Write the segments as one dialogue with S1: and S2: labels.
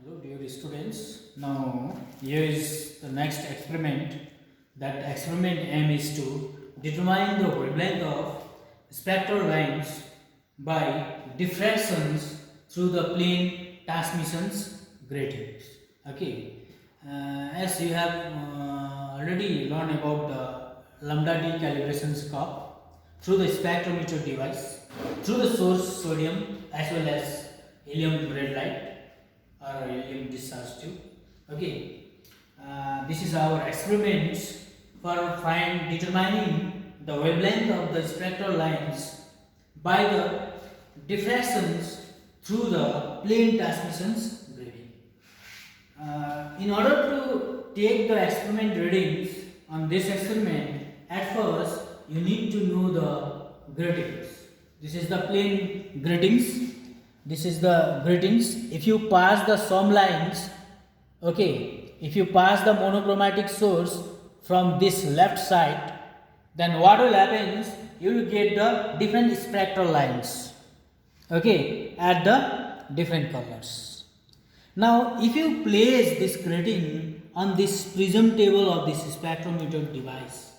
S1: Hello dear students. Now here is the next experiment. That experiment aim is to determine the wavelength of spectral lines by diffractions through the plane transmissions gratings. Okay. As you have already learned about the lambda D calibration scope through the spectrometer device, through the source sodium as well as helium red light or helium discharge tube. Okay, this is our experiment for determining the wavelength of the spectral lines by the diffractions through the plane transmissions grading. In order to take the experiment readings on this experiment, at first you need to know the gratings. This is the plane gratings. This is the gratings. If you pass the sum lines, okay, if you pass the monochromatic source from this left side, then what will happen is you will get the different spectral lines, okay, at the different colors. Now if you place this grating on this prism table of this spectrometer device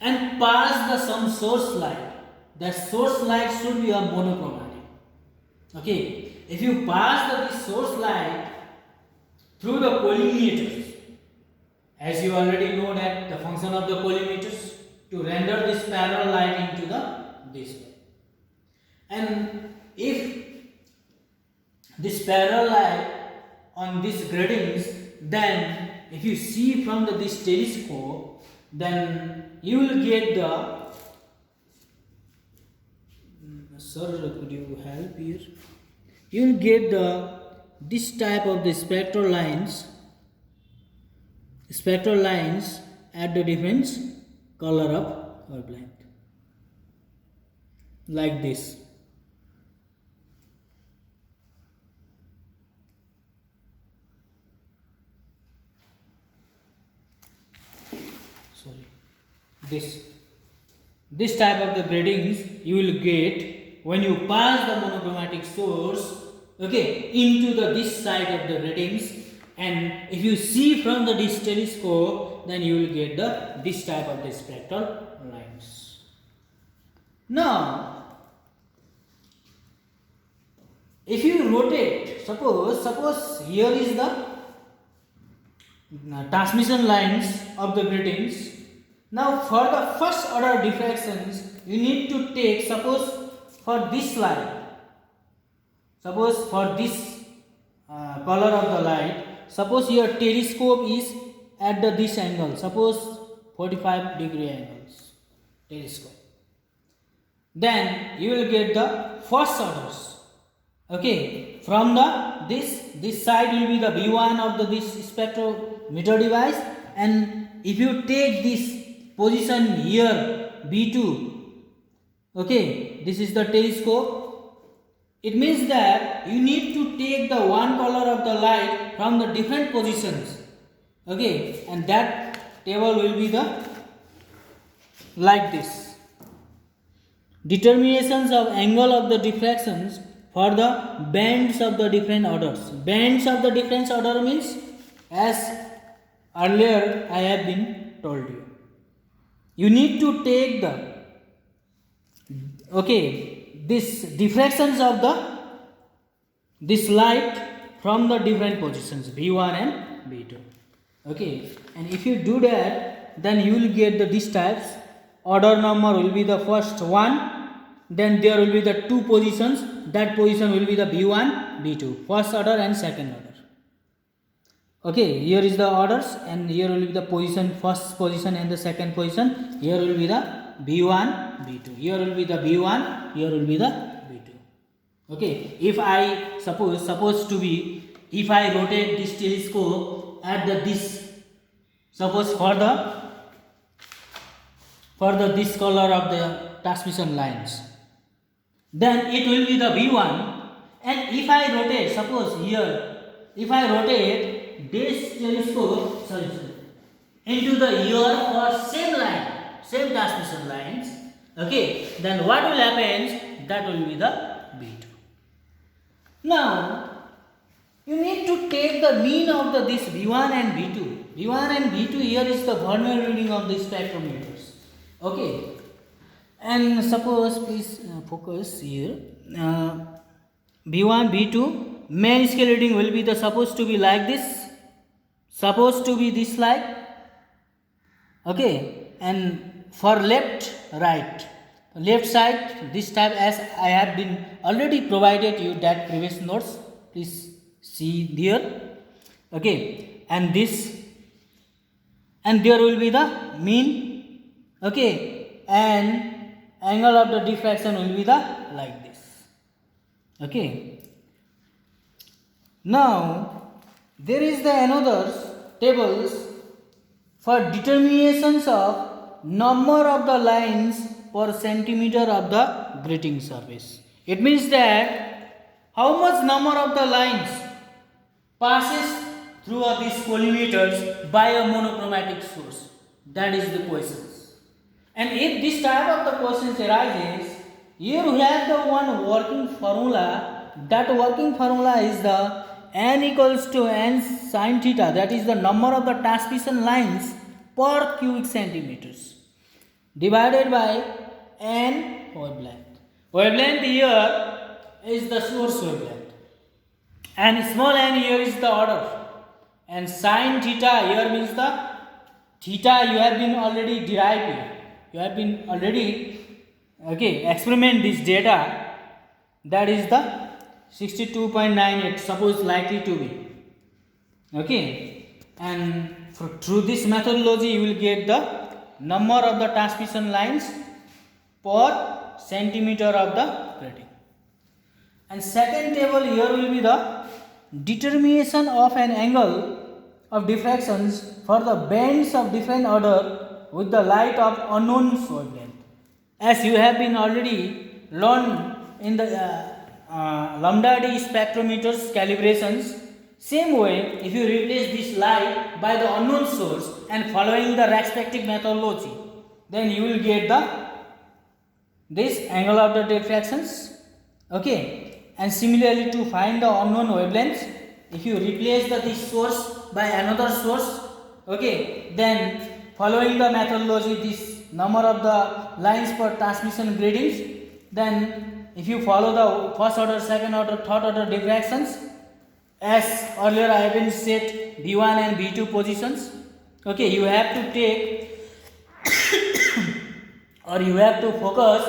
S1: and pass the some source light, the source light should be a monochromatic. Okay, if you pass this source light through the collimators, as you already know that the function of the collimators to render this parallel light into the display, and if this parallel light on these gratings, then if you see from this telescope, then you will get the sir, could you help here? You will get this type of the spectral lines at the different color of wavelength, like this. Sorry, this type of the gratings you will get when you pass the monochromatic source, okay, into this side of the gratings, and if you see from this telescope, then you will get this type of the spectral lines. Now if you rotate, suppose here is the transmission lines of the gratings. Now for the first order diffractions you need to take, suppose for this light, suppose for this color of the light, suppose your telescope is at this angle, suppose 45-degree angles telescope, then you will get the first orders. Okay, from this side will be the B1 of this spectrometer device, and if you take this position here B2, okay, this is the telescope. It means that you need to take the one color of the light from the different positions, okay, and that table will be the like this. Determinations of angle of the diffractions for the bands of the different orders. Bands of the different order means, as earlier I have been told you, you need to take the, okay, this diffractions of this light from the different positions B1 and B2. Okay, and if you do that, then you will get these types. Order number will be the first one, then there will be the two positions, that position will be the B1, B2, first order and second order. Okay, here is the orders, and here will be the position, first position and the second position. Here will be the B1, B2. Here will be the B1, here will be the B2. Okay, if I suppose to be, if I rotate this telescope at this, suppose for this color of the transmission lines, then it will be the B1, and if I rotate, suppose here, if I rotate this telescope into the ear for same line, same transmission lines, okay, then what will happen? That will be the B2. Now you need to take take the mean of this V1 and V2. V1 and V2 here is the Vernier reading of the spectrometers. Okay. And suppose, please focus here. V1, V2, main scale reading will be the supposed to be like this. Supposed to be this like. Okay. And for left, right. Left side, this type, as I have been already provided you that previous notes. Please see here. Okay. And this. And there will be the mean. Okay. And angle of the diffraction will be the like this. Okay. Now there is the another tables for determinations of number of the lines per centimeter of the grating surface. It means that how much number of the lines passes through these collimators by a monochromatic source. That is the question. And if this type of the questions arises, here we have the one working formula. That working formula is the n equals to n sin theta. That is the number of the transmission lines per cubic centimeters divided by n wavelength. Wavelength here is the source wavelength, and small n here is the order. And sin theta here means the theta you have been already derived here. You have been already experiment this data, that is the 62.98 suppose likely to be. And through this methodology you will get the number of the transmission lines per centimeter of the grating. And second table here will be the determination of an angle of diffractions for the bands of different order with the light of unknown wavelength. As you have been already learned in the lambda D spectrometers calibrations, same way if you replace this light by the unknown source and following the respective methodology, then you will get this angle of the diffractions. Okay, and similarly to find the unknown wavelengths, if you replace this source by another source, then following the methodology, this number of the lines per transmission gradings, then if you follow the first order, second order, third order diffractions, as earlier I have been said V1 and V2 positions, you have to take or you have to focus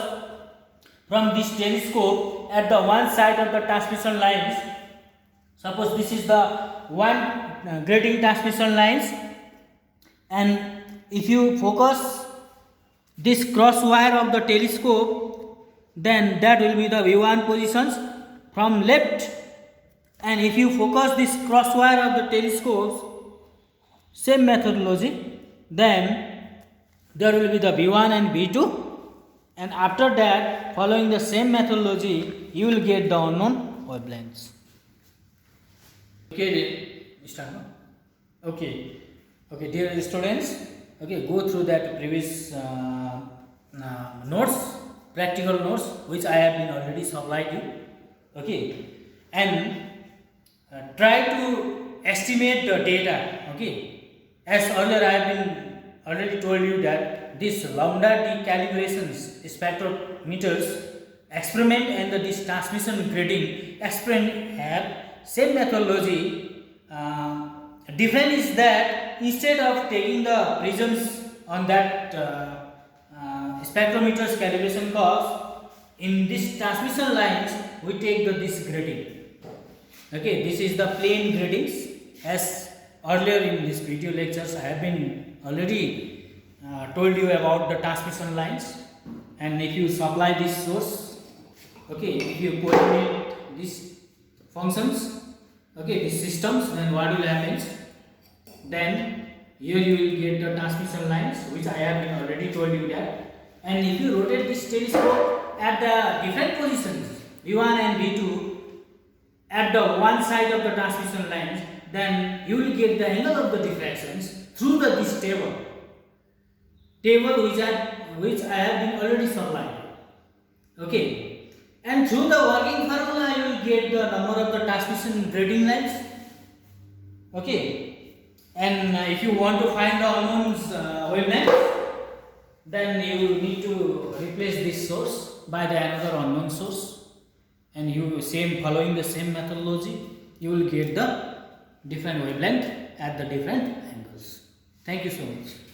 S1: from this telescope at the one side of the transmission lines. Suppose this is the one grading transmission lines, and if you focus this cross wire of the telescope, then that will be the V1 positions from left. And if you focus this cross wire of the telescopes, same methodology, then there will be the V1 and V2. And after that, following the same methodology, you will get the unknown wavelengths. Okay, dear students, go through that previous notes, practical notes, which I have been already supplied you. And try to estimate the data. As earlier I have been already told you that this lambda D calibrations spectrometers experiment and this transmission grading experiment have same methodology. Difference is that instead of taking the prisms on that spectrometers calibration curves, in this transmission lines we take this grading. This is the plane gradings. As earlier in this video lectures I have been already told you about the transmission lines. And if you supply this source, if you coordinate these functions, these systems, then what will happen? Then here you will get the transmission lines, which I have been already told you that. And if you rotate this telescope at the different positions, V1 and V2, at the one side of the transmission lines, then you will get the angle of the diffractions through this table which I have been already supplied. And through the working formula you will get the number of the transmission grading lines. Okay, and if you want to find the unknown's wavelength, then you need to replace this source by the another unknown source, and you following the same methodology, you will get the different wavelength at the different angles. Thank you so much.